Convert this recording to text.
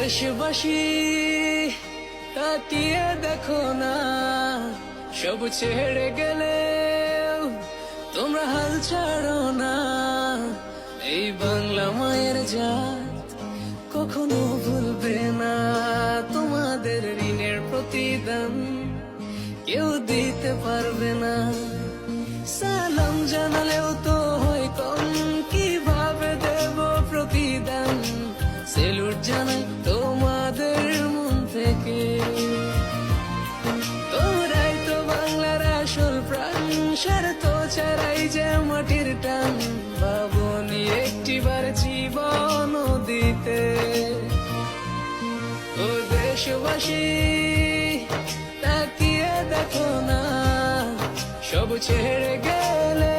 দেশবাসী তাকিয়ে দেখো না, সব ছেড়ে গেলে তোমরা হাল ছাড়ো না। এই বাংলা মায়ের জাত কখনো ভুলবে না, তোমাদের ঋণের প্রতিদান কেউ দিতে পারবে না। সালাম জানালেও তো হয় কম, কিভাবে দেব প্রতিদান? সেলুট জানাই তোমাদের মন থেকে, তোমরাই তো বাংলার আসল প্রাণ। স্বার্থ ছাড়াই যে মাটির টান, ভাবনি একটিবার জীবন দিতে। ও দেশবাসী তাকিয়ে দেখো না, সব ছেড়ে গেলে